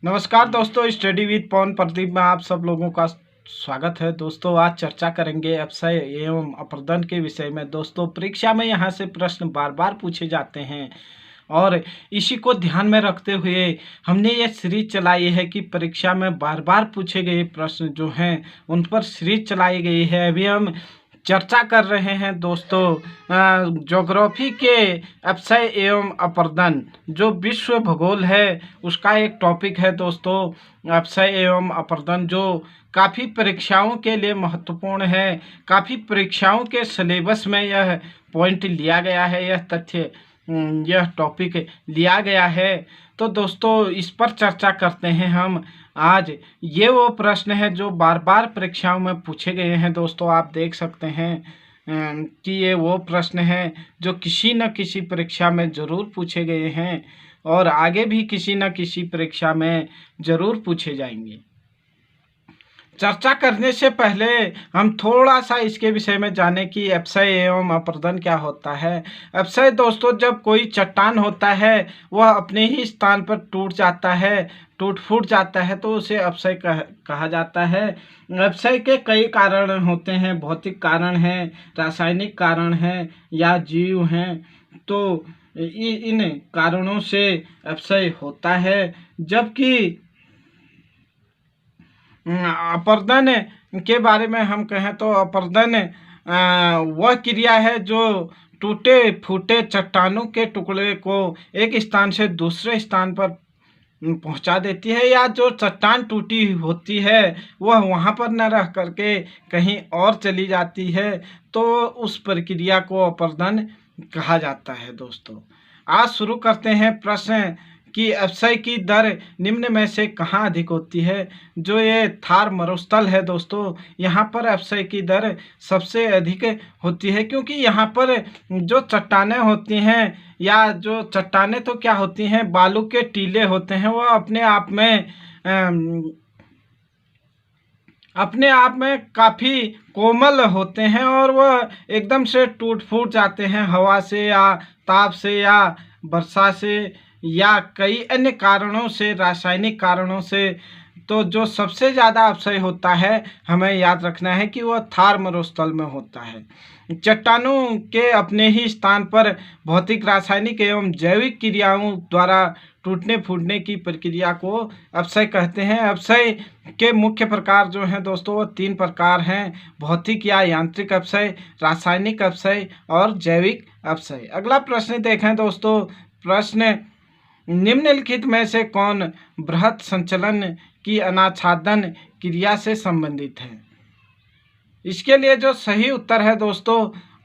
नमस्कार दोस्तों, study with पवन प्रदीप में आप सब लोगों का स्वागत है। दोस्तों आज चर्चा करेंगे अपसय एवं अपरदन के विषय में। दोस्तों परीक्षा में यहाँ से प्रश्न बार बार पूछे जाते हैं और इसी को ध्यान में रखते हुए हमने ये सीरीज चलाई है कि परीक्षा में बार बार पूछे गए प्रश्न जो हैं उन पर सीरीज चलाई गई है। अभी हम चर्चा कर रहे हैं दोस्तों ज्योग्राफी के अपसय एवं अपरदन, जो विश्व भूगोल है उसका एक टॉपिक है दोस्तों। अपसय एवं अपरदन जो काफ़ी परीक्षाओं के लिए महत्वपूर्ण है, काफ़ी परीक्षाओं के सिलेबस में यह पॉइंट लिया गया है, यह तथ्य यह टॉपिक लिया गया है। तो दोस्तों इस पर चर्चा करते हैं हम आज। ये वो प्रश्न है जो बार बार परीक्षाओं में पूछे गए हैं दोस्तों। आप देख सकते हैं कि ये वो प्रश्न हैं जो किसी न किसी परीक्षा में ज़रूर पूछे गए हैं और आगे भी किसी न किसी परीक्षा में ज़रूर पूछे जाएंगे। चर्चा करने से पहले हम थोड़ा सा इसके विषय में जाने कि अपसय एवं अपरदन क्या होता है। अपसय दोस्तों जब कोई चट्टान होता है वह अपने ही स्थान पर टूट जाता है, टूट फूट जाता है, तो उसे अपसय कहा जाता है। अपसय के कई कारण होते हैं, भौतिक कारण हैं, रासायनिक कारण हैं या जीव हैं। तो इन कारणों से अपसय होता है। जबकि अपरदन के बारे में हम कहें तो अपरदन वह क्रिया है जो टूटे फूटे चट्टानों के टुकड़े को एक स्थान से दूसरे स्थान पर पहुंचा देती है, या जो चट्टान टूटी होती है वह वहां पर न रह करके कहीं और चली जाती है, तो उस प्रक्रिया को अपरदन कहा जाता है। दोस्तों आज शुरू करते हैं प्रश्न कि अपसय की दर निम्न में से कहाँ अधिक होती है। जो ये थार मरुस्थल है दोस्तों, यहाँ पर अपसय की दर सबसे अधिक होती है, क्योंकि यहाँ पर जो चट्टानें होती हैं, या जो चट्टानें तो क्या होती हैं, बालू के टीले होते हैं, वह अपने आप में काफ़ी कोमल होते हैं और वह एकदम से टूट फूट जाते हैं हवा से या ताप से या वर्षा से या कई अन्य कारणों से, रासायनिक कारणों से। तो जो सबसे ज़्यादा अपसय होता है हमें याद रखना है कि वह थार मरुस्थल में होता है। चट्टानों के अपने ही स्थान पर भौतिक, रासायनिक एवं जैविक क्रियाओं द्वारा टूटने फूटने की प्रक्रिया को अपसय कहते हैं। अपसय के मुख्य प्रकार जो हैं दोस्तों वो 3 प्रकार हैं: भौतिक या यांत्रिक अपसय, रासायनिक अपसय और जैविक अपसय। अगला प्रश्न देखें दोस्तों। प्रश्न: निम्नलिखित में से कौन बृहत संचलन की अनाच्छादन क्रिया से संबंधित है? इसके लिए जो सही उत्तर है दोस्तों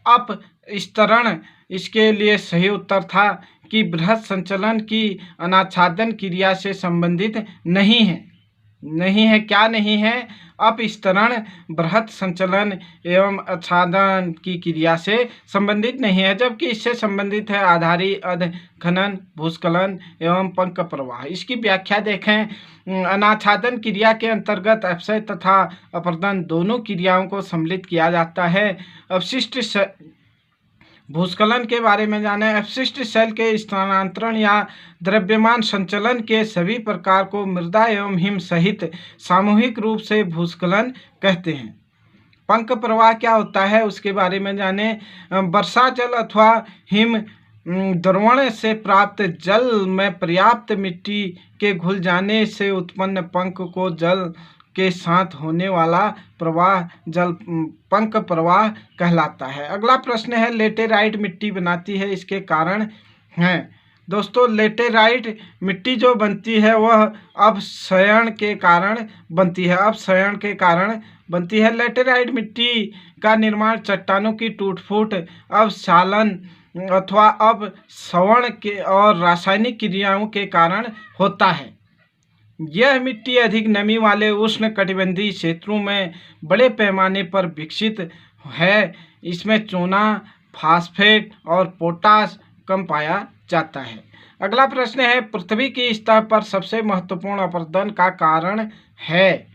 अपस्तरण। इसके लिए सही उत्तर था कि बृहत संचलन की अनाच्छादन क्रिया से संबंधित नहीं है। क्या नहीं है? अपस्तरण बृहत संचलन एवं आच्छादन की क्रिया से संबंधित नहीं है, जबकि इससे संबंधित है आधारी अधखनन, भूस्खलन एवं पंख प्रवाह। इसकी व्याख्या देखें। अनाच्छादन क्रिया के अंतर्गत अपसय तथा अपरदन दोनों क्रियाओं को सम्मिलित किया जाता है। अपशिष्ट भूस्खलन के बारे में जानें। अपशिष्ट शैल के स्थानांतरण या द्रव्यमान संचलन के सभी प्रकार को मृदा एवं हिम सहित सामूहिक रूप से भूस्खलन कहते हैं। पंख प्रवाह क्या होता है उसके बारे में जानें। वर्षा जल अथवा हिम द्रवण से प्राप्त जल में पर्याप्त मिट्टी के घुल जाने से उत्पन्न पंख को जल के साथ होने वाला प्रवाह जल पंख प्रवाह कहलाता है। अगला प्रश्न है लेटेराइट मिट्टी बनाती है, इसके कारण हैं। दोस्तों लेटेराइट मिट्टी जो बनती है वह अपक्षयण के कारण बनती है। अपक्षयण के कारण बनती है। लेटेराइट मिट्टी का निर्माण चट्टानों की टूट फूट, अवक्षालन अथवा अपक्षवण के और रासायनिक क्रियाओं के कारण होता है। यह मिट्टी अधिक नमी वाले उष्ण कटिबंधीय क्षेत्रों में बड़े पैमाने पर विकसित है। इसमें चूना, फास्फेट और पोटाश कम पाया जाता है। अगला प्रश्न है पृथ्वी की सतह पर सबसे महत्वपूर्ण अपरदन का कारण है।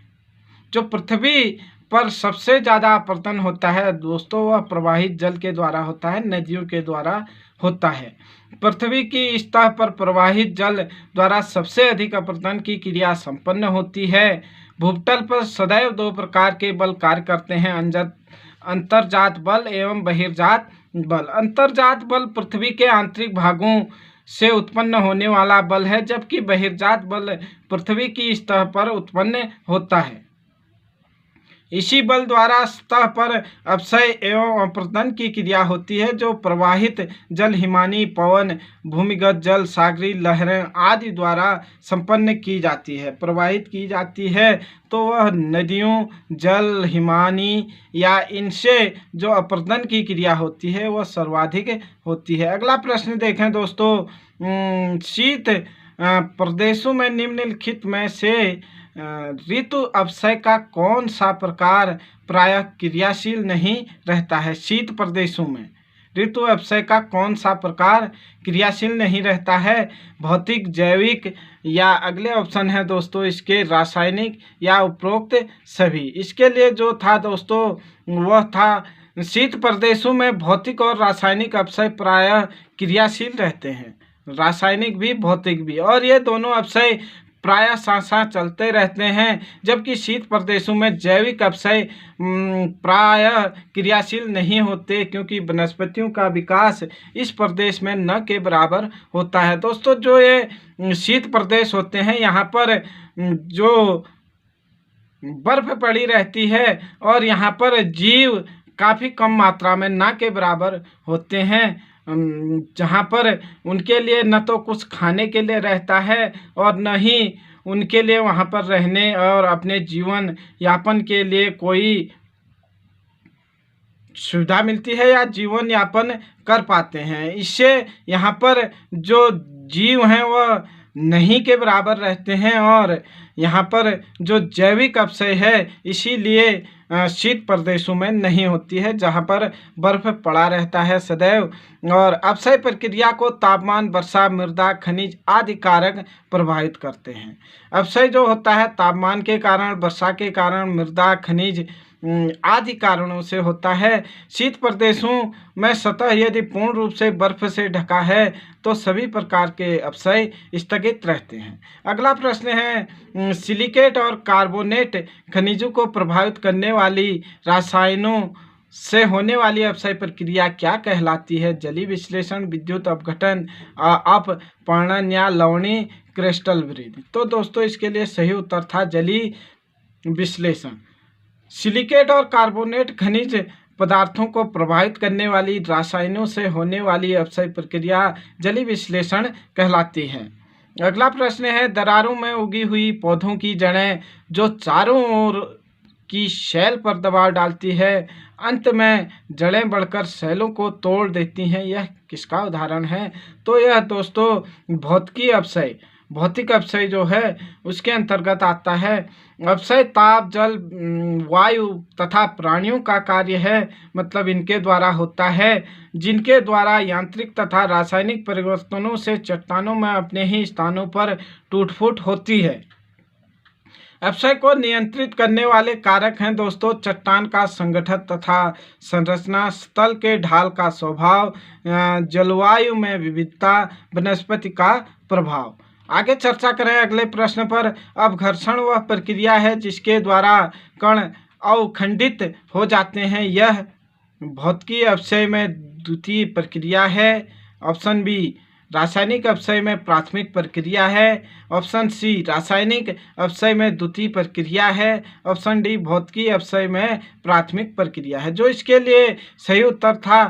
जो पृथ्वी पर सबसे ज़्यादा अपरदन होता है दोस्तों वह प्रवाहित जल के द्वारा होता है, नदियों के द्वारा होता है। पृथ्वी की सतह पर प्रवाहित जल द्वारा सबसे अधिक अपरदन की क्रिया संपन्न होती है। भूतल पर सदैव दो प्रकार के बल कार्य करते हैं, अंतर्जात बल एवं बहिर्जात बल। अंतर्जात बल पृथ्वी के आंतरिक भागों से उत्पन्न होने वाला बल है, जबकि बहिर्जात बल पृथ्वी की सतह पर उत्पन्न होता है। इसी बल द्वारा सतह पर अपक्षय एवं अपरदन की क्रिया होती है, जो प्रवाहित जल, हिमानी पवन, भूमिगत जल, सागरी लहरें आदि द्वारा संपन्न की जाती है, प्रवाहित की जाती है। तो वह नदियों, जल, हिमानी या इनसे जो अपरदन की क्रिया होती है वह सर्वाधिक होती है। अगला प्रश्न देखें दोस्तों, शीत प्रदेशों में निम्नलिखित में से ऋतु अपक्षय का कौन सा प्रकार प्रायः क्रियाशील नहीं रहता है? शीत प्रदेशों में ऋतु अपक्षय का कौन सा प्रकार क्रियाशील नहीं रहता है? भौतिक, जैविक या अगले ऑप्शन है दोस्तों इसके रासायनिक या उपरोक्त सभी। इसके लिए जो था दोस्तों वह था शीत प्रदेशों में भौतिक और रासायनिक अपक्षय प्रायः क्रियाशील रहते हैं, रासायनिक भी भौतिक भी, और ये दोनों अपक्षय प्रायः साथ साथ चलते रहते हैं। जबकि शीत प्रदेशों में जैविक अपक्षय प्रायः क्रियाशील नहीं होते, क्योंकि वनस्पतियों का विकास इस प्रदेश में न के बराबर होता है। दोस्तों जो ये शीत प्रदेश होते हैं यहाँ पर जो बर्फ पड़ी रहती है और यहाँ पर जीव काफ़ी कम मात्रा में ना के बराबर होते हैं, जहाँ पर उनके लिए न तो कुछ खाने के लिए रहता है और न ही उनके लिए वहाँ पर रहने और अपने जीवन यापन के लिए कोई सुविधा मिलती है या जीवन यापन कर पाते हैं। इससे यहाँ पर जो जीव हैं वह नहीं के बराबर रहते हैं और यहाँ पर जो जैविक अपक्षय है इसीलिए शीत प्रदेशों में नहीं होती है, जहाँ पर बर्फ पड़ा रहता है सदैव। और अपक्षय प्रक्रिया को तापमान, वर्षा, मृदा, खनिज आदि कारक प्रभावित करते हैं। अपक्षय जो होता है तापमान के कारण, वर्षा के कारण, मृदा, खनिज आदि कारणों से होता है। शीत प्रदेशों में सतह यदि पूर्ण रूप से बर्फ से ढका है तो सभी प्रकार के अपक्षय स्थगित रहते हैं। अगला प्रश्न है, सिलिकेट और कार्बोनेट खनिजों को प्रभावित करने वाली रसायनों से होने वाली अपक्षय प्रक्रिया क्या कहलाती है? जलीय विश्लेषण, विद्युत अपघटन, अपवर्णन या लवणीय क्रिस्टल वृद्धि। तो दोस्तों इसके लिए सही उत्तर था जलीय विश्लेषण। सिलिकेट और कार्बोनेट खनिज पदार्थों को प्रभावित करने वाली रसायनों से होने वाली अपक्षय प्रक्रिया जलीय विश्लेषण कहलाती है। अगला प्रश्न है, दरारों में उगी हुई पौधों की जड़ें जो चारों ओर की शैल पर दबाव डालती है, अंत में जड़ें बढ़कर शैलों को तोड़ देती हैं, यह किसका उदाहरण है? तो यह दोस्तों भौतिक अपक्षय जो है उसके अंतर्गत आता है। अपक्षय ताप, जल, वायु तथा प्राणियों का कार्य है, मतलब इनके द्वारा होता है, जिनके द्वारा यांत्रिक तथा रासायनिक परिवर्तनों से चट्टानों में अपने ही स्थानों पर टूट फूट होती है। अपक्षय को नियंत्रित करने वाले कारक हैं दोस्तों चट्टान का संगठन तथा संरचना, स्थल के ढाल का स्वभाव, जलवायु में विविधता, वनस्पति का प्रभाव। आगे चर्चा करें अगले प्रश्न पर। अपघर्षण वह प्रक्रिया है जिसके द्वारा कण अवखंडित हो जाते हैं, यह भौतिकीय अपक्षय में द्वितीय प्रक्रिया है। ऑप्शन बी रासायनिक अपक्षय में प्राथमिक प्रक्रिया है। ऑप्शन सी रासायनिक अपक्षय में द्वितीय प्रक्रिया है। ऑप्शन डी भौतिकीय अपक्षय में प्राथमिक प्रक्रिया है। जो इसके लिए सही उत्तर था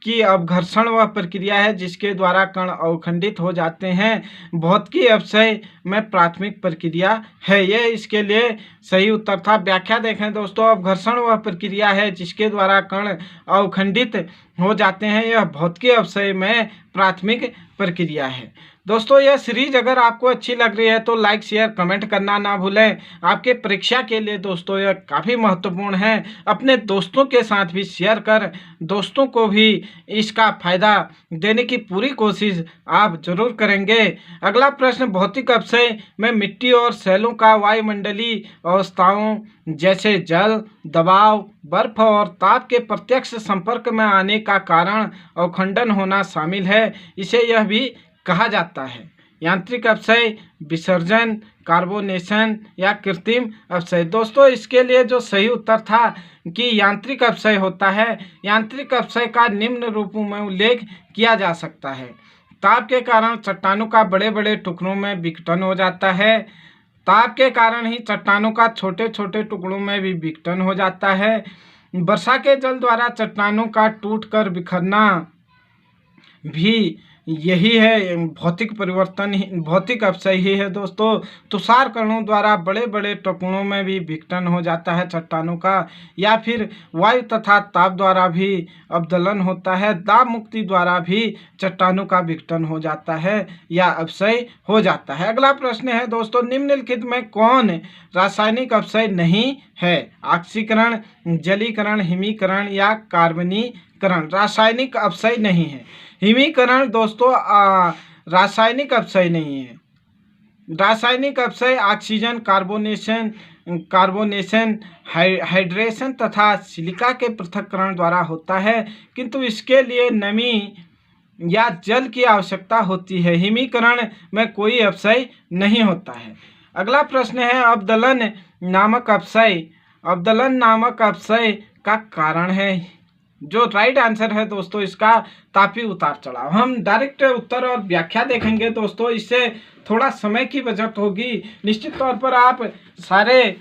कि अपघर्षण वह प्रक्रिया है जिसके द्वारा कण अवखंडित हो जाते हैं, भौतिकीय अपक्षय में प्राथमिक प्रक्रिया है, यह इसके लिए सही उत्तर था। व्याख्या देखें दोस्तों, अपघर्षण वह प्रक्रिया है जिसके द्वारा कण अवखंडित हो जाते हैं, यह भौतिकीय अपक्षय में प्राथमिक प्रक्रिया है। दोस्तों यह सीरीज अगर आपको अच्छी लग रही है तो लाइक शेयर कमेंट करना ना भूलें। आपके परीक्षा के लिए दोस्तों यह काफ़ी महत्वपूर्ण है। अपने दोस्तों के साथ भी शेयर कर दोस्तों को भी इसका फायदा देने की पूरी कोशिश आप जरूर करेंगे। अगला प्रश्न, भौतिक अपक्षय में मिट्टी और सेलों का वायुमंडलीय अवस्थाओं जैसे जल, दबाव, बर्फ और ताप के प्रत्यक्ष संपर्क में आने का कारण अवखंडन होना शामिल है। इसे यह भी कहा जाता है यांत्रिक अपक्षय, विसर्जन, कार्बोनेशन या कृत्रिम अपक्षय। दोस्तों इसके लिए जो सही उत्तर था कि यांत्रिक अपक्षय होता है। यांत्रिक अपक्षय का निम्न रूपों में उल्लेख किया जा सकता है। ताप के कारण चट्टानों का बड़े बड़े टुकड़ों में विघटन हो जाता है। ताप के कारण ही चट्टानों का छोटे छोटे टुकड़ों में भी विघटन हो जाता है। वर्षा के जल द्वारा चट्टानों का टूटकर बिखरना भी यही है भौतिक परिवर्तन ही, भौतिक अपक्षय ही है दोस्तों। तुषार कणों द्वारा बड़े बड़े टुकड़ों में भी विघटन हो जाता है चट्टानों का, या फिर वायु तथा ताप द्वारा भी अवदलन होता है। दाब मुक्ति द्वारा भी चट्टानों का विघटन हो जाता है या अपक्षय हो जाता है। अगला प्रश्न है दोस्तों, निम्नलिखित में कौन रासायनिक अपक्षय नहीं है? ऑक्सीकरण, जलीकरण, हिमीकरण या कार्बनीकरण। रासायनिक अपक्षय नहीं है। हिमीकरण दोस्तों रासायनिक अपक्षय नहीं है। रासायनिक अपक्षय ऑक्सीजन, कार्बोनेशन, हाइड्रेशन तथा सिलिका के पृथक्करण द्वारा होता है, किंतु इसके लिए नमी या जल की आवश्यकता होती है। हिमीकरण में कोई अपक्षय नहीं होता है। अगला प्रश्न है, अवदलन नामक अपक्षय। अवदलन नामक अपक्षय का कारण है, जो राइट आंसर है दोस्तों इसका तापीय उतार चढ़ाव। हम डायरेक्ट उत्तर और व्याख्या देखेंगे दोस्तों, इससे थोड़ा समय की बचत होगी। निश्चित तौर पर आप सारे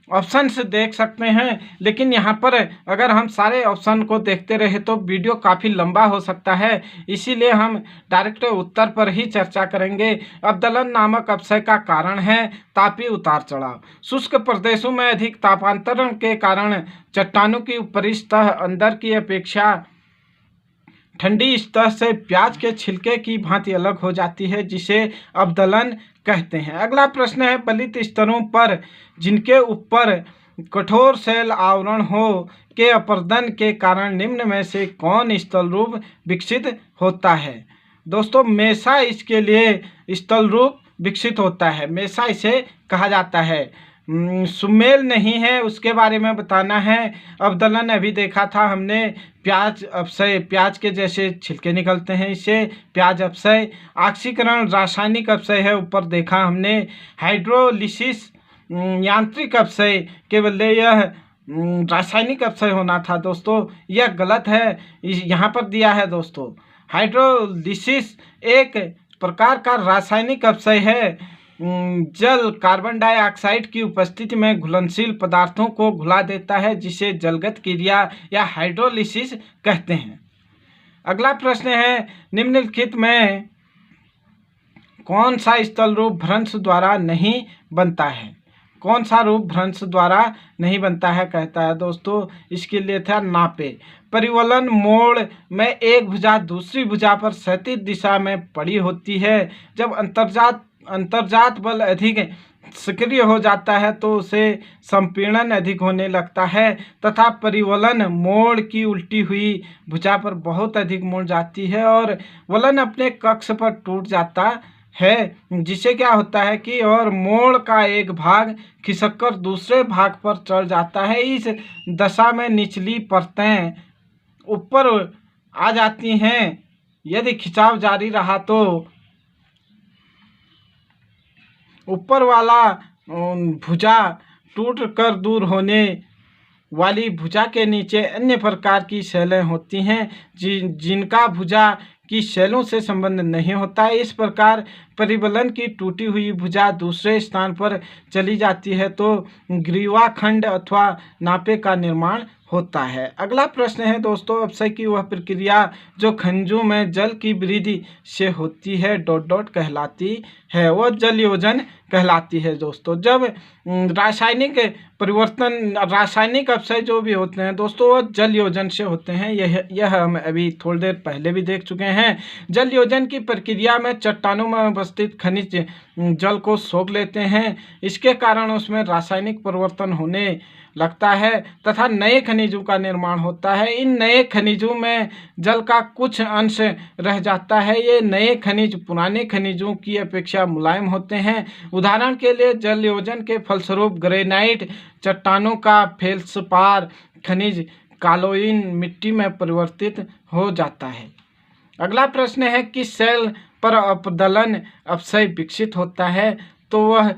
ऑप्शंस देख सकते हैं, लेकिन यहाँ पर अगर हम सारे ऑप्शन को देखते रहे तो वीडियो काफ़ी लंबा हो सकता है, इसीलिए हम डायरेक्ट उत्तर पर ही चर्चा करेंगे। अवदलन नामक अपक्षय का कारण है तापीय उतार चढ़ाव। शुष्क प्रदेशों में अधिक तापांतरण के कारण चट्टानों की ऊपरी सतह अंदर की अपेक्षा ठंडी सतह से प्याज के छिलके की भांति अलग हो जाती है, जिसे अवदलन कहते हैं। अगला प्रश्न है, बलित स्तरों पर जिनके ऊपर कठोर सेल आवरण हो के अपर्दन के कारण निम्न में से कौन स्थल रूप विकसित होता है? दोस्तों मेसा इसके लिए स्थल रूप विकसित होता है, मेसा इसे कहा जाता है। सुमेल नहीं है, उसके बारे में बताना है। अवदलन अभी देखा था हमने, प्याज अपक्षय, प्याज के जैसे छिलके निकलते हैं, इसे प्याज अपक्षय। ऑक्सीकरण रासायनिक अपक्षय है, ऊपर देखा हमने। हाइड्रोलिसिस यांत्रिक अपक्षय के बदले यह रासायनिक अपक्षय होना था दोस्तों, यह गलत है, यहाँ पर दिया है दोस्तों। हाइड्रोलिसिस एक प्रकार का रासायनिक अपक्षय है। जल कार्बन डाइऑक्साइड की उपस्थिति में घुलनशील पदार्थों को घुला देता है, जिसे जलगत क्रिया या हाइड्रोलिसिस कहते हैं। अगला प्रश्न है, निम्नलिखित में कौन सा स्थल रूप भ्रंश द्वारा नहीं बनता है? कौन सा रूप भ्रंश द्वारा नहीं बनता है कहता है दोस्तों, इसके लिए था नापे। परिवलन मोड़ में एक भुजा दूसरी भुजा पर क्षैतिज दिशा में पड़ी होती है। जब अंतर्जात बल अधिक सक्रिय हो जाता है तो उसे संपीड़न अधिक होने लगता है, तथा परिवलन मोड़ की उल्टी हुई भुजा पर बहुत अधिक मुड़ जाती है और वलन अपने कक्ष पर टूट जाता है, जिससे क्या होता है कि और मोड़ का एक भाग खिसककर दूसरे भाग पर चढ़ जाता है। इस दशा में निचली परतें ऊपर आ जाती हैं। यदि खिंचाव जारी रहा तो ऊपर वाला भुजा टूट कर दूर होने वाली भुजा के नीचे अन्य प्रकार की शैलें होती हैं, जिनका भुजा की शैलों से संबंध नहीं होता है। इस प्रकार परिवलन की टूटी हुई भुजा दूसरे स्थान पर चली जाती है तो ग्रीवा खंड अथवा नापे का निर्माण होता है। अगला प्रश्न है दोस्तों, अपक्षय की वह प्रक्रिया जो खनिजों में जल की वृद्धि से होती है डॉट डॉट कहलाती है, वह जल योजन कहलाती है दोस्तों। जब रासायनिक परिवर्तन, रासायनिक अपक्षय जो भी होते हैं दोस्तों, वह जल योजन से होते हैं। यह हम अभी थोड़ी देर पहले भी देख चुके हैं। जल योजन की प्रक्रिया में चट्टानों में अवस्थित खनिज जल को सोख लेते हैं। इसके कारण उसमें रासायनिक परिवर्तन होने लगता है तथा नए खनिजों का निर्माण होता है। इन नए खनिजों में जल का कुछ अंश रह जाता है। ये नए खनिज पुराने खनिजों की अपेक्षा मुलायम होते हैं। उदाहरण के लिए जल योजन के फलस्वरूप ग्रेनाइट चट्टानों का फेल्सपार खनिज कालोइन मिट्टी में परिवर्तित हो जाता है। अगला प्रश्न है कि सेल पर अपदलन अपक्षय विकसित होता है, तो वह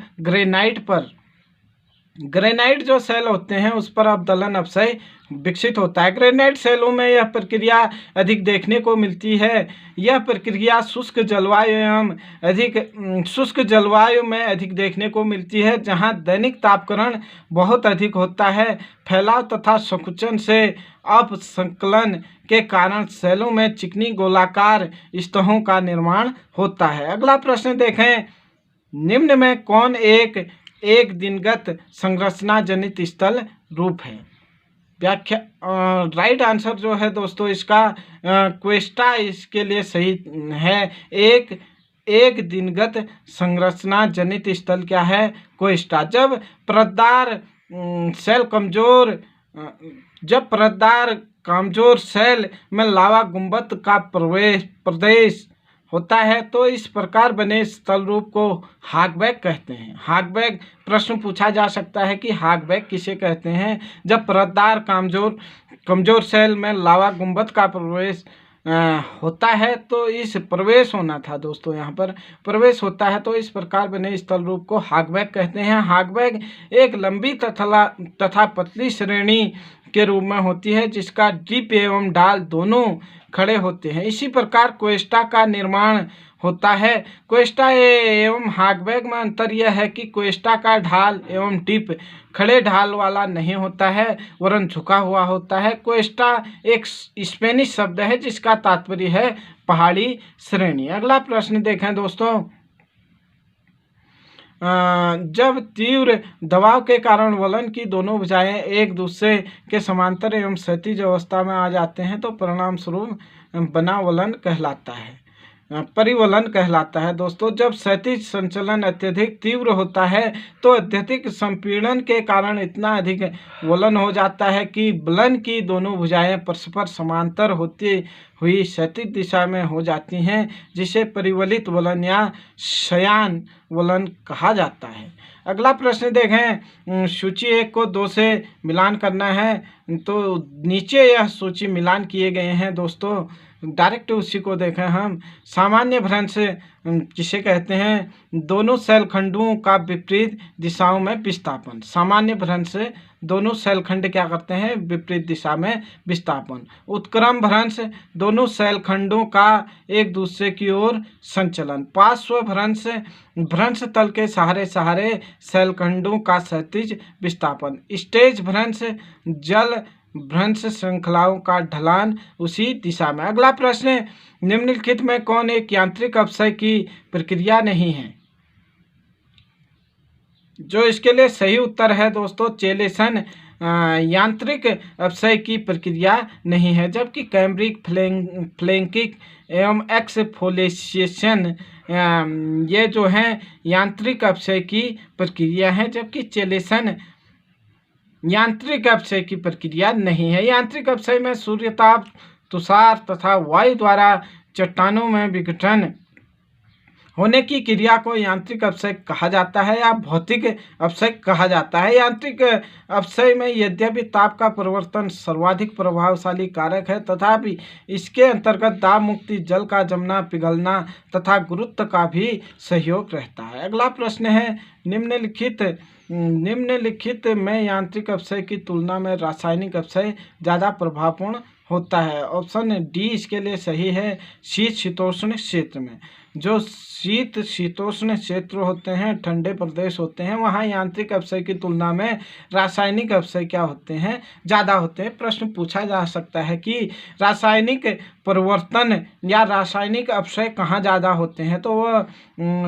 ग्रेनाइट जो सेल होते हैं उस पर अपदलन अपक्षय विकसित होता है। ग्रेनाइट सेलों में यह प्रक्रिया अधिक देखने को मिलती है। यह प्रक्रिया शुष्क जलवायु में अधिक देखने को मिलती है, जहां दैनिक तापकरण बहुत अधिक होता है। फैलाव तथा संकुचन से अपसंकलन के कारण सेलों में चिकनी गोलाकार सतहों का निर्माण होता है। अगला प्रश्न देखें, निम्न में कौन एक दिनगत संरचना जनित स्थल रूप है? व्याख्या राइट आंसर जो है दोस्तों इसका क्वेस्टा इसके लिए सही है। एक दिनगत संरचना जनित स्थल क्या है? क्वेस्टा। जब परतदार कमजोर सेल में लावा गुंबद का प्रदेश होता है तो इस प्रकार बने स्थल रूप को हागबैग कहते हैं। हागबैग प्रश्न पूछा जा सकता है कि हागबैग किसे कहते हैं? जब परतदार कमजोर सेल में लावा गुंबद का प्रवेश होता है तो इस प्रवेश होना था दोस्तों, यहाँ पर प्रवेश होता है तो इस प्रकार बने स्थल रूप को हागबैग कहते हैं। हागबैग एक लंबी तथा पतली श्रेणी के रूप में होती है जिसका ड्रिप एवं डाल दोनों खड़े होते हैं। इसी प्रकार क्वेस्टा का निर्माण होता है। क्वेस्टा एवं हागबैग में अंतर यह है कि क्वेस्टा का ढाल एवं टिप खड़े ढाल वाला नहीं होता है वरन झुका हुआ होता है। क्वेस्टा एक स्पेनिश शब्द है जिसका तात्पर्य है पहाड़ी श्रेणी। अगला प्रश्न देखें दोस्तों, जब तीव्र दबाव के कारण वलन की दोनों भुजाएं एक दूसरे के समांतर एवं क्षैतिज अवस्था में आ जाते हैं तो परिणाम स्वरूप बना वलन कहलाता है, परिवलन कहलाता है दोस्तों। जब क्षैतिज संचलन अत्यधिक तीव्र होता है तो अत्यधिक संपीड़न के कारण इतना अधिक वलन हो जाता है कि वलन की दोनों भुजाएं परस्पर समांतर होती हुई क्षैतिज दिशा में हो जाती हैं, जिसे परिवलित वलन या शयान वलन कहा जाता है। अगला प्रश्न देखें, सूची 1 को 2 से मिलान करना है तो नीचे यह सूची मिलान किए गए हैं दोस्तों, डायरेक्ट उसी को देखें हम। सामान्य भ्रंश किसे कहते हैं? दोनों सेल खंडों का विपरीत दिशाओं में विस्थापन। सामान्य भ्रंश दोनों सेल खंड क्या करते हैं? विपरीत दिशा में विस्थापन। उत्क्रम भ्रंश दोनों सेल खंडों का एक दूसरे की ओर संचलन। पार्श्व भ्रंश तल के सहारे सेल खंडों का क्षैतिज विस्थापन। स्टेज भ्रंश जल भ्रंश श्रृंखलाओं का ढलान उसी दिशा में। अगला प्रश्न, निम्नलिखित में कौन एक यांत्रिक अपक्षय की प्रक्रिया नहीं है? जो इसके लिए सही उत्तर है दोस्तों चेलेशन यांत्रिक अपक्षय की प्रक्रिया नहीं है, जबकि कैम्ब्रिक फ्लैंकिंग एवं एक्सफोलिएशन ये जो हैं यांत्रिक अपक्षय की प्रक्रिया है, जबकि चेलेशन यांत्रिक अपक्षय की प्रक्रिया नहीं है। यांत्रिक अपक्षय में सूर्यताप, तुषार तथा वायु द्वारा चट्टानों में विघटन होने की क्रिया को यांत्रिक अपक्षय कहा जाता है या भौतिक अपक्षय कहा जाता है। यांत्रिक अपक्षय में यद्यपि ताप का परिवर्तन सर्वाधिक प्रभावशाली कारक है, तथापि इसके अंतर्गत दाब मुक्ति, जल का जमना पिघलना तथा गुरुत्व का भी सहयोग रहता है। अगला प्रश्न है, निम्नलिखित में यांत्रिक अपक्षय की तुलना में रासायनिक अपक्षय ज़्यादा प्रभावपूर्ण होता है। ऑप्शन डी इसके लिए सही है, शीतोष्ण क्षेत्र में। जो शीतोष्ण क्षेत्र होते हैं, ठंडे प्रदेश होते हैं, वहाँ यांत्रिक अपक्षय की तुलना में रासायनिक अपक्षय क्या होते हैं, ज़्यादा होते हैं। प्रश्न पूछा जा सकता है कि रासायनिक परिवर्तन या रासायनिक अपक्षय कहाँ ज़्यादा होते हैं, तो वह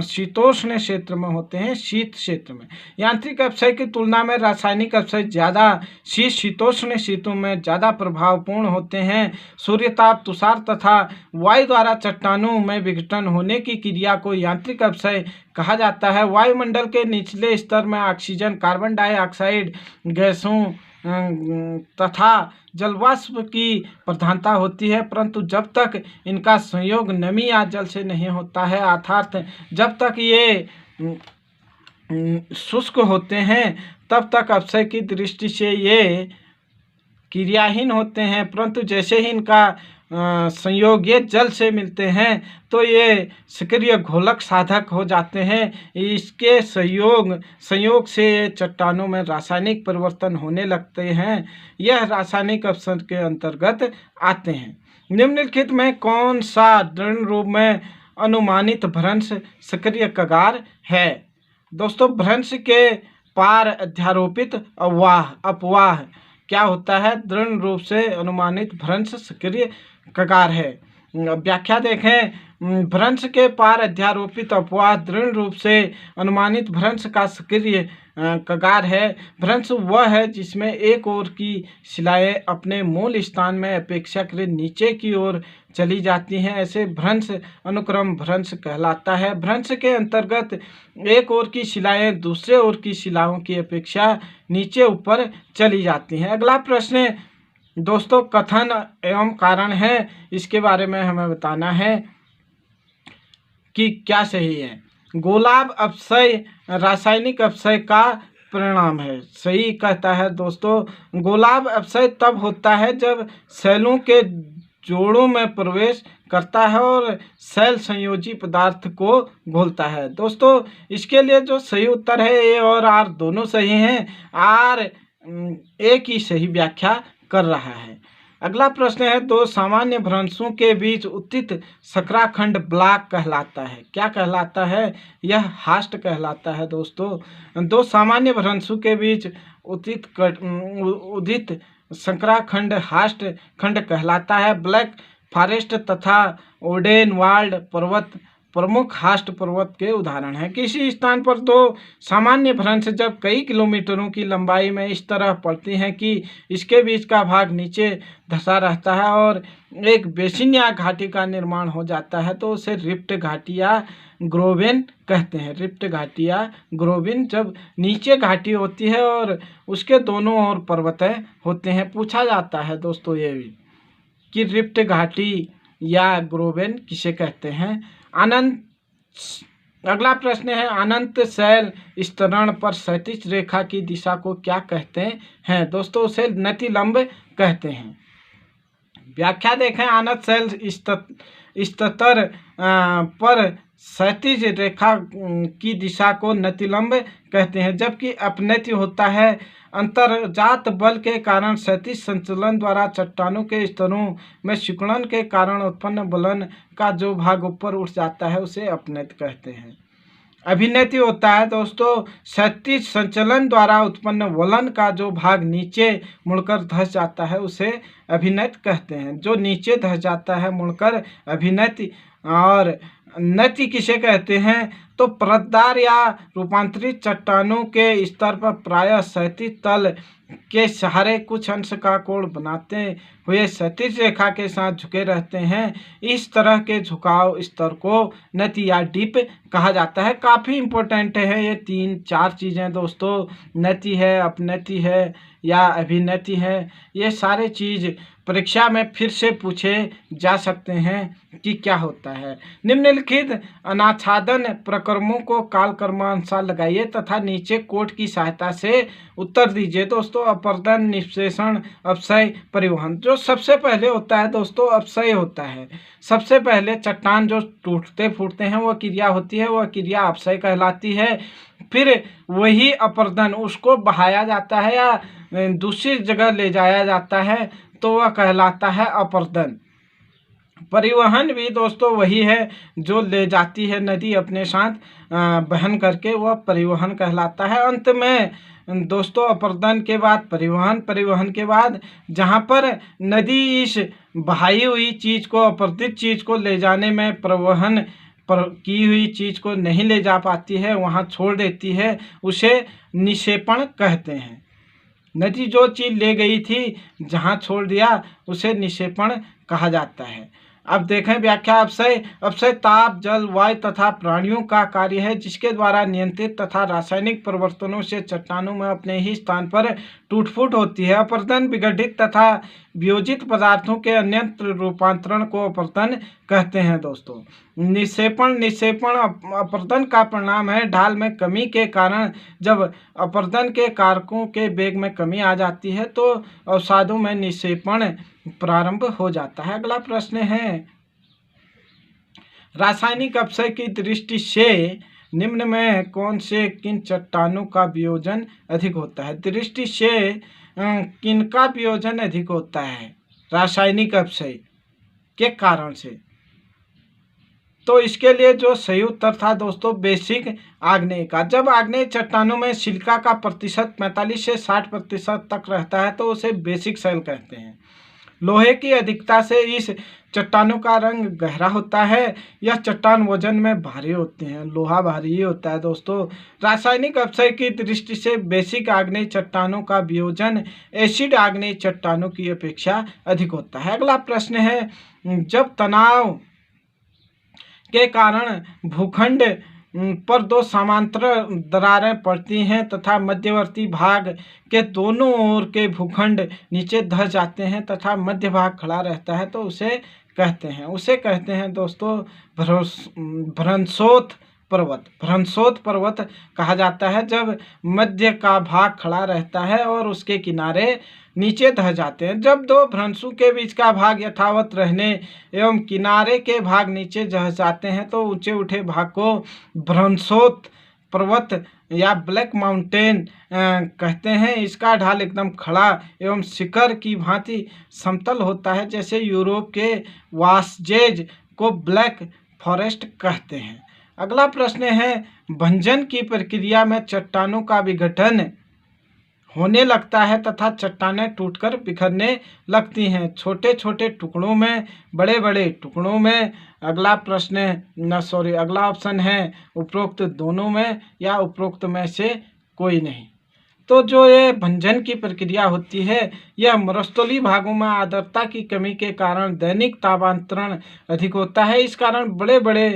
शीतोष्ण क्षेत्र में होते हैं, शीत क्षेत्र में। यांत्रिक अपक्षय की तुलना में रासायनिक अपक्षय ज़्यादा शीतोष्ण क्षेत्रों में ज़्यादा प्रभावपूर्ण होते हैं। सूर्यताप, तुषार तथा वायु द्वारा चट्टानों में विघटन होने की क्रिया को यांत्रिक अपक्षय कहा जाता है। वायुमंडल के निचले स्तर में ऑक्सीजन, कार्बन डाइऑक्साइड गैसों तथा जलवाष्प की प्रधानता होती है, परंतु जब तक इनका संयोग नमी या जल से नहीं होता है, अर्थात जब तक ये शुष्क होते हैं, तब तक अपक्षय की दृष्टि से ये क्रियाहीन होते हैं, परंतु जैसे ही इनका संयोग ये जल से मिलते हैं तो ये सक्रिय घोलक साधक हो जाते हैं। इसके संयोग से चट्टानों में रासायनिक परिवर्तन होने लगते हैं। यह रासायनिक अपक्षय के अंतर्गत आते हैं। निम्नलिखित में कौन सा दृढ़ रूप में अनुमानित भ्रंश सक्रिय कगार है? दोस्तों, भ्रंश के पार अध्यारोपित अपवाह क्या होता है? दृढ़ रूप से अनुमानित भ्रंश सक्रिय कगार है। व्याख्या देखें, भ्रंश के पार अध्यारोपित अपवाह दृढ़ रूप से अनुमानित भ्रंश का सक्रिय कगार है। भ्रंश वह है जिसमें एक ओर की शिलाएं अपने मूल स्थान में अपेक्षाकृत नीचे की ओर चली जाती हैं, ऐसे भ्रंश अनुक्रम भ्रंश कहलाता है। भ्रंश के अंतर्गत एक ओर की शिलाएं दूसरे ओर की शिलाओं की अपेक्षा नीचे ऊपर चली जाती हैं। अगला प्रश्न दोस्तों कथन एवं कारण है, इसके बारे में हमें बताना है कि क्या सही है। गोलाब अपक्षय रासायनिक अपक्षय का परिणाम है। सही कहता है दोस्तों, गोलाब अपक्षय तब होता है जब सेलों के जोड़ों में प्रवेश करता है और सेल संयोजी पदार्थ को घोलता है। दोस्तों, इसके लिए जो सही उत्तर है ए और आर दोनों सही हैं। आर ए की सही व्याख्या कर रहा है। अगला प्रश्न है, दो सामान्य भ्रंशों के बीच उत्थित शक्राखंड ब्लॉक कहलाता है। क्या कहलाता है? यह हास्ट कहलाता है। दोस्तों, दो सामान्य भ्रंशों के बीच उदित शक्राखंड हास्ट खंड कहलाता है। ब्लैक फॉरेस्ट तथा ओडेनवाल्ड पर्वत प्रमुख हास्ट पर्वत के उदाहरण हैं। किसी स्थान पर दो सामान्य भ्रंश जब कई किलोमीटरों की लंबाई में इस तरह पड़ती हैं कि इसके बीच का भाग नीचे धंसा रहता है और एक बेसिन या घाटी का निर्माण हो जाता है, तो उसे रिफ्ट घाटी या ग्रोवेन कहते हैं। रिफ्ट घाटी या ग्रोवेन, जब नीचे घाटी होती है और उसके दोनों ओर पर्वतें होते हैं। पूछा जाता है दोस्तों ये भी कि रिफ्ट घाटी या ग्रोवेन किसे कहते हैं। अगला प्रश्न है, अनंत शैल स्तरण पर क्षैतिज रेखा की दिशा को क्या कहते हैं? दोस्तों, उसे नतिलंब कहते हैं। व्याख्या देखें, अनंत शैल स्तर पर क्षैतिज रेखा की दिशा को नतिलंब कहते हैं, जबकि अपनति होता है अंतर्जात बल के कारण क्षैतिज संचलन द्वारा चट्टानों के स्तरों में सिकुड़न के कारण उत्पन्न बलन का जो भाग ऊपर उठ जाता है उसे अपनति कहते हैं। अभिनति होता है दोस्तों क्षैतिज संचलन द्वारा उत्पन्न वलन का जो भाग नीचे मुड़कर धंस जाता है उसे अभिनति कहते हैं। जो नीचे धंस जाता है मुड़कर अभिनति। और नति किसे कहते हैं? तो परतदार या रूपांतरित चट्टानों के स्तर पर प्रायः क्षैतिज तल के सहारे कुछ अंश का कोण बनाते हुए क्षैतिज रेखा के साथ झुके रहते हैं। इस तरह के झुकाव स्तर को नति या डिप कहा जाता है। काफ़ी इम्पोर्टेंट है ये 3-4 चीज़ें दोस्तों, नति है, अपनति है या अभिनति है। ये सारे चीज़ परीक्षा में फिर से पूछे जा सकते हैं कि क्या होता है। निम्नलिखित अनाच्छादन प्रक्रमों को कालक्रमानुसार लगाइए तथा नीचे कोट की सहायता से उत्तर दीजिए। दोस्तों, अपर्दन, निष्पेषण, अपक्षय, परिवहन। जो सबसे पहले होता है दोस्तों अपक्षय होता है। सबसे पहले चट्टान जो टूटते फूटते हैं वह क्रिया होती है, वह क्रिया अपक्षय कहलाती है। फिर वही अपर्दन, उसको बहाया जाता है या दूसरी जगह ले जाया जाता है तो वह कहलाता है अपर्दन। परिवहन भी दोस्तों वही है जो ले जाती है नदी अपने साथ बहन करके, वह परिवहन कहलाता है। अंत में दोस्तों अपर्दन के बाद परिवहन, परिवहन के बाद जहाँ पर नदी इस बहाई हुई चीज़ को, अपरदित चीज़ को ले जाने में, परिवहन पर की हुई चीज़ को नहीं ले जा पाती है, वहाँ छोड़ देती है, उसे निक्षेपण कहते हैं। नदी जो चीज़ ले गई थी जहाँ छोड़ दिया उसे निक्षेपण कहा जाता है। अब देखें व्याख्या। अपक्षय, अपक्षय ताप, जल, वायु तथा प्राणियों का कार्य है जिसके द्वारा नियंत्रित तथा रासायनिक परिवर्तनों से चट्टानों में अपने ही स्थान पर टूट फूट होती है। अपरदन विघटित तथा वियोजित पदार्थों के अन्यत्र रूपांतरण को अपरदन कहते हैं दोस्तों। निक्षेपण, निक्षेपण अपरदन का परिणाम है। ढाल में कमी के कारण जब अपरदन के कारकों के वेग में कमी आ जाती है तो अवसादों में निक्षेपण प्रारंभ हो जाता है। अगला प्रश्न है, रासायनिक अपक्षय की दृष्टि से निम्न में कौन से किन चट्टानों का वियोजन अधिक होता है? दृष्टि से किनका वियोजन अधिक होता है रासायनिक अपक्षय के कारण से? तो इसके लिए जो सही उत्तर था दोस्तों, बेसिक आग्नेय का। जब आग्नेय चट्टानों में सिलिका का प्रतिशत 45 से 60% तक रहता है तो उसे बेसिक शैल कहते हैं। लोहे की अधिकता से इस चट्टानों का रंग गहरा होता है। यह चट्टान वजन में भारी होते हैं, लोहा भारी ही होता है दोस्तों। रासायनिक अपक्षय की दृष्टि से बेसिक आग्नेय चट्टानों का वियोजन एसिड आग्नेय चट्टानों की अपेक्षा अधिक होता है। अगला प्रश्न है, जब तनाव के कारण भूखंड पर दो समांतर दरारें पड़ती हैं तथा मध्यवर्ती भाग के दोनों ओर के भूखंड नीचे धंस जाते हैं तथा मध्य भाग खड़ा रहता है तो उसे कहते हैं दोस्तों भ्रंशोत्थ पर्वत। भ्रंशोत्थ पर्वत कहा जाता है जब मध्य का भाग खड़ा रहता है और उसके किनारे नीचे धंस जाते हैं। जब दो भ्रंशों के बीच का भाग यथावत रहने एवं किनारे के भाग नीचे धंस जाते हैं तो ऊंचे उठे भाग को भ्रंशोत्थ पर्वत या ब्लैक माउंटेन कहते हैं। इसका ढाल एकदम खड़ा एवं शिखर की भांति समतल होता है, जैसे यूरोप के वासजेज को ब्लैक फॉरेस्ट कहते हैं। अगला प्रश्न है, भंजन की प्रक्रिया में चट्टानों का विघटन होने लगता है तथा चट्टानें टूटकर बिखरने लगती हैं, छोटे छोटे टुकड़ों में, बड़े बड़े टुकड़ों में। अगला ऑप्शन है उपरोक्त दोनों में या उपरोक्त में से कोई नहीं। तो जो ये भंजन की प्रक्रिया होती है यह मरुस्थलीय भागों में आर्द्रता की कमी के कारण दैनिक तापांतरण अधिक होता है। इस कारण बड़े बड़े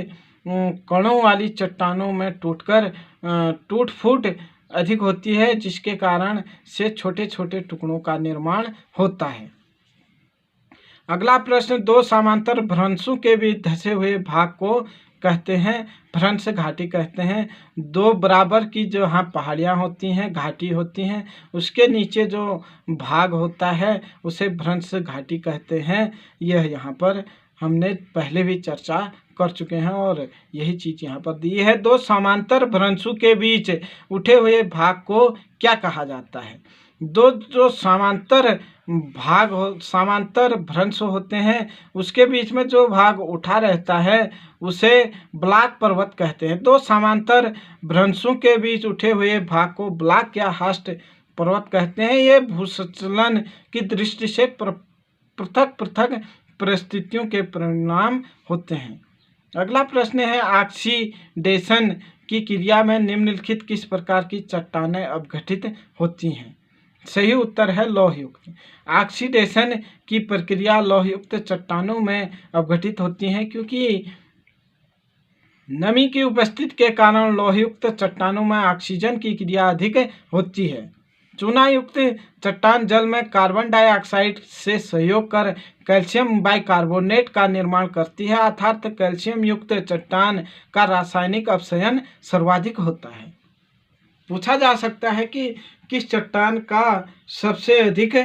कणों वाली चट्टानों में टूट फूट अधिक होती है, जिसके कारण से छोटे छोटे टुकड़ों का निर्माण होता है। अगला प्रश्न, दो समांतर भ्रंशों के बीच धंसे हुए भाग को कहते हैं भ्रंश घाटी कहते हैं। दो बराबर की जो यहाँ पहाड़ियाँ होती हैं, घाटी होती हैं, उसके नीचे जो भाग होता है उसे भ्रंश घाटी कहते हैं। यह यहाँ पर हमने पहले भी चर्चा कर चुके हैं और यही चीज़ यहाँ पर दी है। दो समांतर भ्रंशों के बीच उठे हुए भाग को क्या कहा जाता है? दो जो समांतर भ्रंश होते हैं उसके बीच में जो भाग उठा रहता है उसे ब्लॉक पर्वत कहते हैं। दो समांतर भ्रंशों के बीच उठे हुए भाग को ब्लॉक या हास्ट पर्वत कहते हैं। ये भूस्खलन की दृष्टि से पृथक पृथक परिस्थितियों के परिणाम होते हैं। अगला प्रश्न है, ऑक्सीडेशन की क्रिया में निम्नलिखित किस प्रकार की चट्टानें अपघटित होती हैं? सही उत्तर है लौहयुक्त। ऑक्सीडेशन की प्रक्रिया लौहयुक्त चट्टानों में अपघटित होती है क्योंकि नमी की उपस्थिति के कारण लौहयुक्त चट्टानों में ऑक्सीजन की क्रिया अधिक होती है। चूनायुक्त चट्टान जल में कार्बन डाइऑक्साइड से सहयोग कर कैल्शियम बाइकार्बोनेट का निर्माण करती है, अर्थात कैल्शियम युक्त चट्टान का रासायनिक अपक्षयन सर्वाधिक होता है। पूछा जा सकता है कि किस चट्टान का सबसे अधिक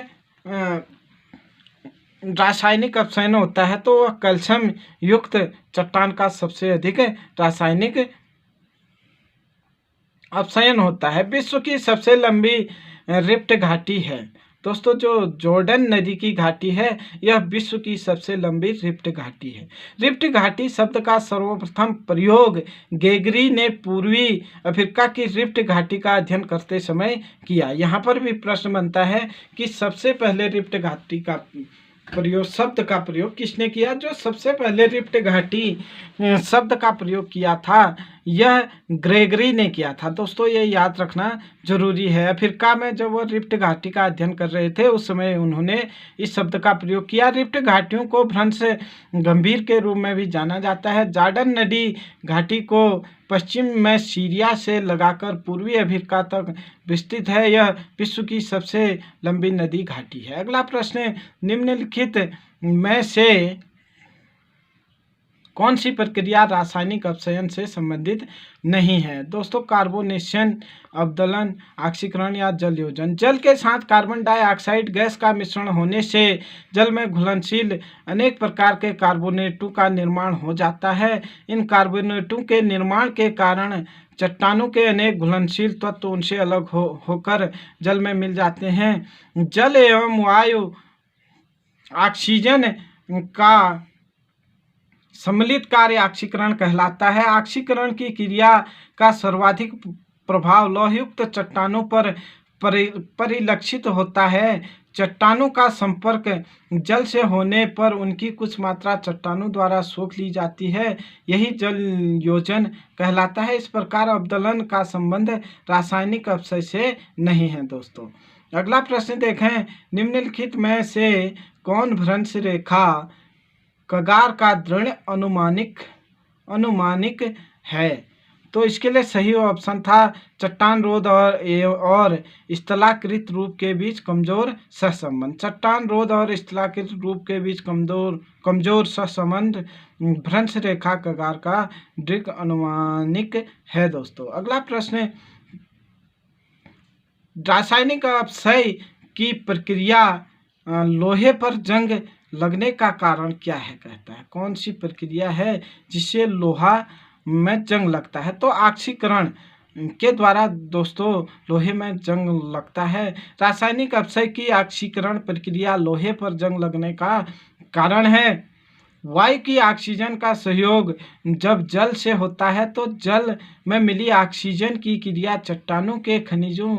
रासायनिक अपक्षयन होता है, तो वह कैल्शियम युक्त चट्टान का सबसे अधिक रासायनिक अपक्षयन होता है। विश्व की सबसे लंबी रिफ्ट घाटी है दोस्तों जो जॉर्डन नदी की घाटी है यह विश्व की सबसे लंबी रिफ्ट घाटी है। रिफ्ट घाटी शब्द का सर्वप्रथम प्रयोग गेगरी ने पूर्वी अफ्रीका की रिफ्ट घाटी का अध्ययन करते समय किया। यहाँ पर भी प्रश्न बनता है कि सबसे पहले रिफ्ट घाटी का शब्द का प्रयोग किसने किया। जो सबसे पहले रिफ्ट घाटी शब्द का प्रयोग किया था यह ग्रेगरी ने किया था। दोस्तों ये याद रखना जरूरी है। अफ्रीका में जब वो रिफ्ट घाटी का अध्ययन कर रहे थे उस समय उन्होंने इस शब्द का प्रयोग किया। रिफ्ट घाटियों को भ्रंश गंभीर के रूप में भी जाना जाता है। जॉर्डन नदी घाटी को पश्चिम में सीरिया से लगाकर पूर्वी अफ्रीका तक विस्तृत है। यह विश्व की सबसे लंबी नदी घाटी है। अगला प्रश्न, निम्नलिखित में से कौन सी प्रक्रिया रासायनिक अपक्षयन से संबंधित नहीं है। दोस्तों कार्बोनेशन, अवदलन, ऑक्सीकरण या जल योजन। जल के साथ कार्बन डाइऑक्साइड गैस का मिश्रण होने से जल में घुलनशील अनेक प्रकार के कार्बोनेटों का निर्माण हो जाता है। इन कार्बोनेटों के निर्माण के कारण चट्टानों के अनेक घुलनशील तत्व उनसे अलग होकर जल में मिल जाते हैं। जल एवं वायु ऑक्सीजन का सम्मिलित कार्य ऑक्सीकरण कहलाता है। ऑक्सीकरण की क्रिया का सर्वाधिक प्रभाव लौहयुक्त चट्टानों पर परिलक्षित होता है। चट्टानों का संपर्क जल से होने पर उनकी कुछ मात्रा चट्टानों द्वारा सोख ली जाती है, यही जल योजन कहलाता है। इस प्रकार अवदलन का संबंध रासायनिक अपक्षय से नहीं है। दोस्तों अगला प्रश्न देखें, निम्नलिखित में से कौन भ्रंश रेखा कगार का दृढ़ अनुमानिक है। तो इसके लिए सही ऑप्शन था चट्टान रोध और स्थलाकृत रूप के बीच कमजोर सहसंबंध। चट्टान रोध और स्थलाकृत रूप के बीच कमजोर सहसंबंध भ्रंश रेखा कगार का दृढ़ अनुमानिक है। दोस्तों अगला प्रश्न, रासायनिक अपक्षय की प्रक्रिया लोहे पर जंग लगने का कारण क्या है कहता है। कौन सी प्रक्रिया है जिससे लोहा में जंग लगता है। तो ऑक्सीकरण के द्वारा दोस्तों लोहे में जंग लगता है। रासायनिक अपक्षय की ऑक्सीकरण प्रक्रिया लोहे पर जंग लगने का कारण है। वायु की ऑक्सीजन का सहयोग जब जल से होता है तो जल में मिली ऑक्सीजन की क्रिया चट्टानों के खनिजों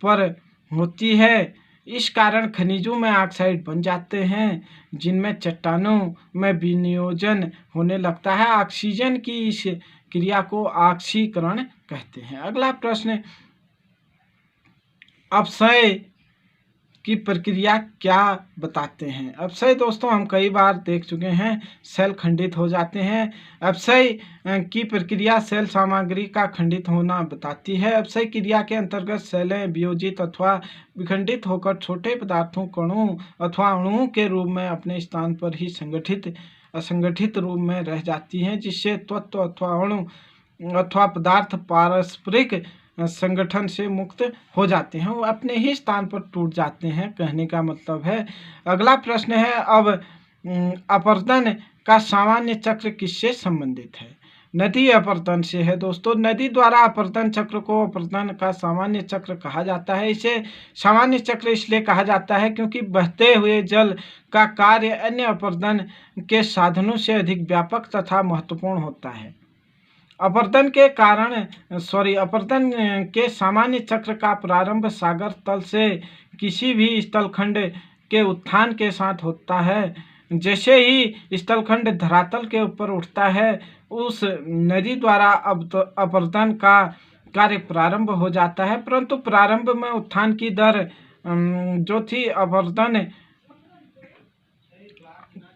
पर होती है। इस कारण खनिजों में ऑक्साइड बन जाते हैं जिनमें चट्टानों में विनियोजन होने लगता है। ऑक्सीजन की इस क्रिया को ऑक्सीकरण कहते हैं। अगला प्रश्न, अपक्षय की प्रक्रिया क्या बताते हैं। अपक्षय दोस्तों हम कई बार देख चुके हैं, सेल खंडित हो जाते हैं। अपक्षय की प्रक्रिया सेल सामग्री का खंडित होना बताती है। अपक्षय क्रिया के अंतर्गत सेलें वियोजित अथवा विखंडित होकर छोटे पदार्थों, कणों अथवा अणुओं के रूप में अपने स्थान पर ही असंगठित रूप में रह जाती हैं, जिससे तत्व अथवा अणु अथवा पदार्थ पारस्परिक संगठन से मुक्त हो जाते हैं, वो अपने ही स्थान पर टूट जाते हैं, कहने का मतलब है। अगला प्रश्न है, अब अपरदन का सामान्य चक्र किससे संबंधित है। नदी अपरदन से है। दोस्तों नदी द्वारा अपरदन चक्र को अपरदन का सामान्य चक्र कहा जाता है। इसे सामान्य चक्र इसलिए कहा जाता है क्योंकि बहते हुए जल का कार्य अन्य अपरदन के साधनों से अधिक व्यापक तथा महत्वपूर्ण होता है। अपरदन के सामान्य चक्र का प्रारंभ सागर तल से किसी भी स्थलखंड के उत्थान के साथ होता है। जैसे ही स्थलखंड धरातल के ऊपर उठता है उस नदी द्वारा अपरदन का कार्य प्रारंभ हो जाता है, परंतु प्रारंभ में उत्थान की दर जो थी अपरदन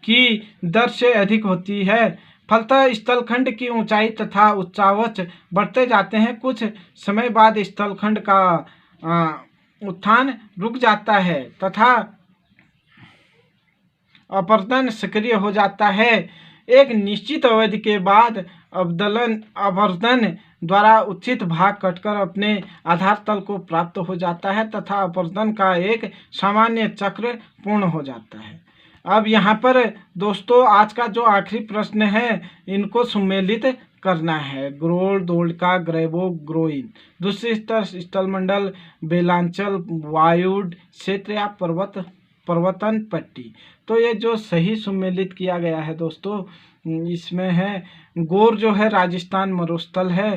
की दर से अधिक होती है। फलतः स्थलखंड की ऊंचाई तथा उच्चावच बढ़ते जाते हैं। कुछ समय बाद स्थलखंड का उत्थान रुक जाता है तथा अपरदन सक्रिय हो जाता है। एक निश्चित अवधि के बाद अपरदन द्वारा उचित भाग कटकर अपने आधार तल को प्राप्त हो जाता है तथा अपरदन का एक सामान्य चक्र पूर्ण हो जाता है। अब यहाँ पर दोस्तों आज का जो आखिरी प्रश्न है इनको सम्मिलित करना है। ग्रोल, द्रोणिका, ग्रैबो, ग्रोइन। दूसरी स्तर स्थलमंडल, बेलांचल, वायुड क्षेत्र या पर्वतन पट्टी। तो ये जो सही सुमेलित किया गया है दोस्तों, इसमें है गोर जो है राजस्थान मरुस्थल है।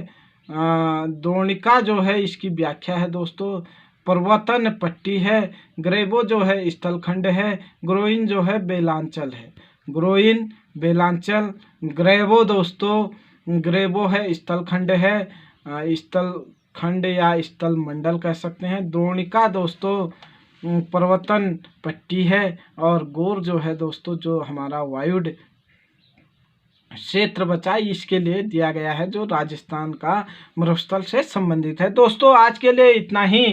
द्रोणिका जो है इसकी व्याख्या है दोस्तों पर्वतन पट्टी है। ग्रेबो जो है स्थलखंड है। ग्रोइन जो है बेलांचल है। ग्रोइन, बेलांचल, ग्रेबो दोस्तों ग्रेबो है स्थलखंड है, स्थलखंड या स्थल मंडल कह सकते हैं। द्रोणिका दोस्तों पर्वतन पट्टी है। और गोर जो है दोस्तों जो हमारा वायुड क्षेत्र बचा इसके लिए दिया गया है, जो राजस्थान का मरुस्थल से संबंधित है। दोस्तों आज के लिए इतना ही।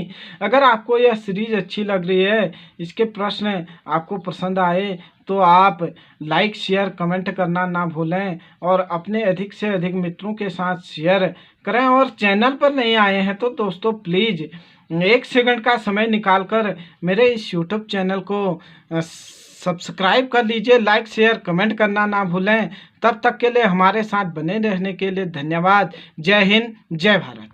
अगर आपको यह सीरीज अच्छी लग रही है, इसके प्रश्न आपको पसंद आए, तो आप लाइक शेयर कमेंट करना ना भूलें और अपने अधिक से अधिक मित्रों के साथ शेयर करें। और चैनल पर नहीं आए हैं तो दोस्तों प्लीज़ 1 सेकंड का समय निकालकर मेरे इस यूट्यूब चैनल को सब्सक्राइब कर लीजिए। लाइक शेयर कमेंट करना ना भूलें। तब तक के लिए हमारे साथ बने रहने के लिए धन्यवाद। जय हिंद, जय भारत।